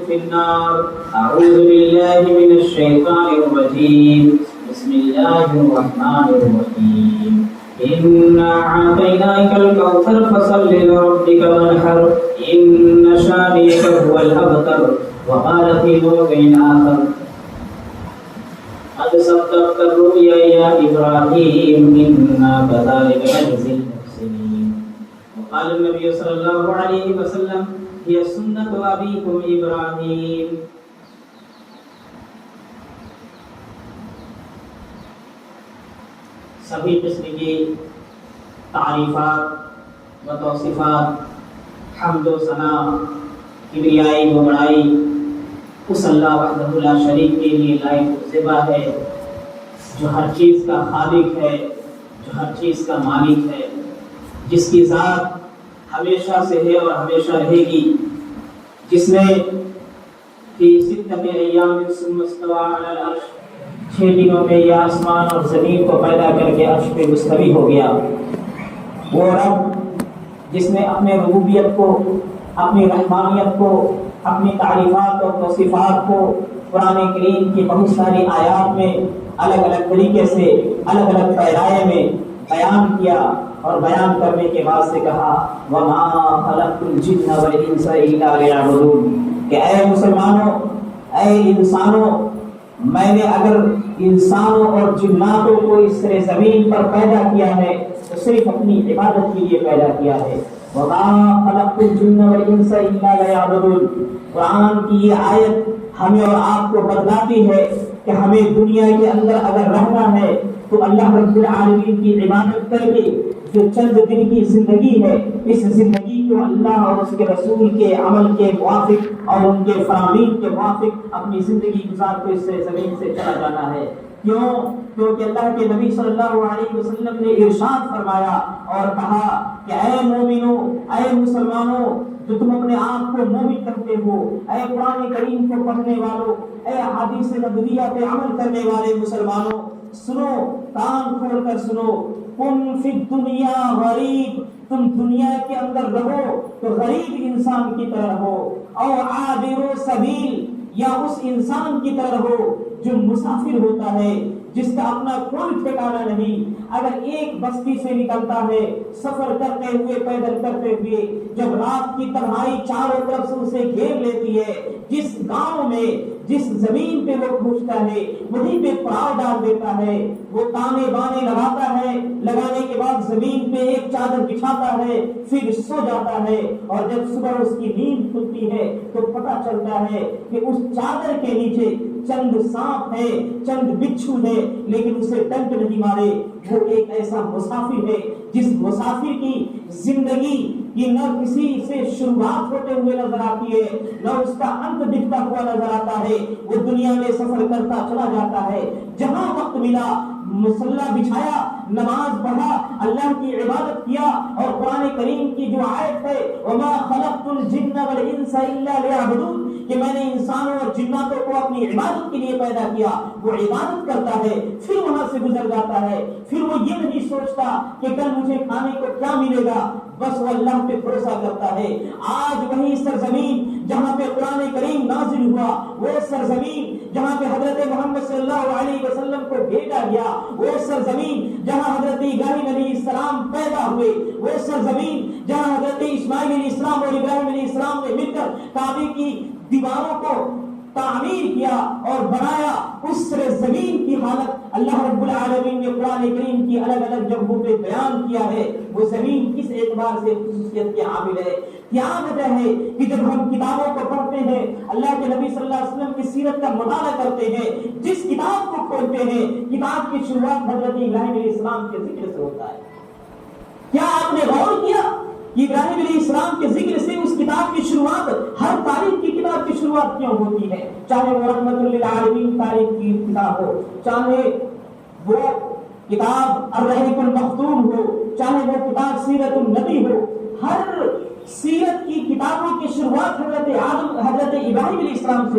في النار. أعوذ بالله من الشيطان الرجيم. بسم الله الرحمن الرحيم. إنا أعطيناك الكوثر فصل لربك وانحر إن شانئك هو الأبتر. وقال في موضع آخر قد صدقت الرؤيا يا إبراهيم إنا كذلك نجزي المحسنين. وقال النبي صلى الله عليه وسلم هي سنة أبيكم إبراهيم. سبھی قسم کی تعریفات و توصیفات، حمد و ثنا، کبریائی و بڑائی اس اللہ وحدہ لا شریک کے لیے لائق و زیبا ہے، جو ہر چیز کا خالق ہے، جو ہر چیز کا مالک ہے، جس کی ذات ہمیشہ سے ہے اور ہمیشہ رہے گی، جس نے فی ستۃ ایام ثم استوى علی العرش 6 دنوں میں یہ آسمان اور زمین کو پیدا کر کے عرش پہ مستوی ہو گیا. وہ رب جس نے اپنے ربوبیت کو، اپنی رحمانیت کو، اپنی تعریفات اور توصیفات کو قرآن کریم کی بہت ساری آیات میں الگ الگ طریقے سے، الگ الگ پیرائے میں بیان کیا، اور بیان کرنے کے بعد سے کہا وَمَا خَلَقْتُ الْجِنَّ وَالْإِنسَ إِلَّا لِيَعْبُدُونِ، کہ اے مسلمانوں، اے انسانوں، میں نے اگر انسانوں اور جناتوں کو اس سر زمین پر پیدا کیا ہے تو صرف اپنی عبادت کے لیے پیدا کیا ہے. وَمَا خَلَقْتُ الْجِنَّ وَالْإِنسَ إِلَّا لِيَعْبُدُونِ. قرآن کی یہ آیت ہمیں اور آپ کو بتلاتی ہے کہ ہمیں دنیا کے اندر اگر رہنا ہے تو اللہ رب العالمین کی عبادت کر کے جو چند دن کی زندگی ہے، اس زندگی کو اللہ اور اس کے رسول کے عمل کے موافق اور ان کے فرامین کے موافق اپنی زندگی گزار کے اس سے زمین سے چلا جانا ہے. کیوں؟ کیونکہ اللہ کے نبی صلی اللہ علیہ وسلم نے ارشاد فرمایا اور کہا کہ اے مومنو، اے مسلمانوں جو تم اپنے آپ کو مومن کہتے ہو، اے قرآن کریم کو پڑھنے والوں، اے احادیث نبویہ پہ عمل کرنے والے مسلمانوں، سنو، کان کھول کر سنو. کن فی الدنیا غریب، تم دنیا کے اندر رہو تو غریب انسان کی طرح رہو، او عابر سبیل، یا اس انسان کی طرح رہو جو مسافر ہوتا ہے، جس کا اپنا کوئی ٹھکانا نہیں. اگر ایک بستی سے نکلتا ہے سفر کرتے ہوئے، پیدل کرتے ہوئے، جب رات کی تنہائی چاروں طرف سے اسے گھیر لیتی ہے، جس گاؤں میں، جس زمین پہ وہ پہنچتا ہے وہیں پہ پڑاؤ ڈال دیتا ہے، وہ تانے بانے لگاتا ہے، لگانے کے بعد زمین پہ ایک چادر بچھاتا ہے، پھر سو جاتا ہے، اور جب صبح اس کی نیند کھلتی ہے تو پتہ چلتا ہے کہ اس چادر کے نیچے چند سانپ ہے، چند بچھو ہے، لیکن اسے ڈنک نہیں مارے. وہ ایک ایسا مسافر ہے جس مسافر کی زندگی کی نہ کسی سے شروعات ہوتے ہوئے نظر آتی ہے، نہ اس کا انت دکھتا ہوا نظر آتا ہے. وہ دنیا میں سفر کرتا چلا جاتا ہے، جہاں وقت ملا مصلی بچھایا، نماز پڑھا، اللہ کی عبادت کیا، اور قرآن کریم کی جو آیت ہے وَمَا خَلَقْتُ الْجِنَّ وَالْإِنسَ إِلَّا لِيَعْبُدُونِ، کہ میں نے انسانوں اور جناتوں کو اپنی عبادت کے لیے پیدا کیا. وہ عبادت کرتا ہے، پھر وہاں سے گزر جاتا ہے، پھر وہ یہ نہیں سوچتا کہ کل مجھے کھانے کو کیا ملے گا، بس وہ اللہ پہ بھروسہ کرتا ہے. آج وہی سرزمین جہاں پہ قرآن کریم نازل ہوا، وہ سرزمین جہاں پہ حضرت محمد صلی اللہ علیہ وسلم کو بھیجا گیا، وہ سرزمین جہاں حضرت ابراہیم علیہ السلام پیدا ہوئے، وہ سرزمین جہاں حضرت اسماعیل علیہ السلام اور ابراہیم علیہ السلام نے مل کر کعبے کی دیواروں کو تعمیر کیا اور بنایا، اس زمین کی حالت اللہ رب العالمین نے قرآن کریم کی الگ الگ جگہوں پہ بیان کیا ہے. وہ زمین کس اعتبار سے خصوصیت کے حامل ہے؟ کیا وجہ ہے کہ جب ہم کتابوں کو پڑھتے ہیں، اللہ کے نبی صلی اللہ علیہ وسلم کی سیرت کا مطالعہ کرتے ہیں، جس کتاب کو کھولتے ہیں کتاب کی شروعات حضرت ابراہیم علیہ السلام کے ذکر سے ہوتا ہے؟ کیا آپ نے غور کیا کہ ابراہیم علیہ السلام کے ذکر سے اس کتاب کی شروعات، ہر تاریخ کی کتاب کی شروعات کیوں ہوتی ہے؟ چاہے وہ رحمت للعالمین تاریخ کی کتاب ہو، چاہے وہ کتاب الرحیق المختوم ہو، چاہے وہ کتاب سیرت النبی ہو، ہر سیرت کی کتابوں کی شروعات حضرت ابراہیم علیہ السلام سے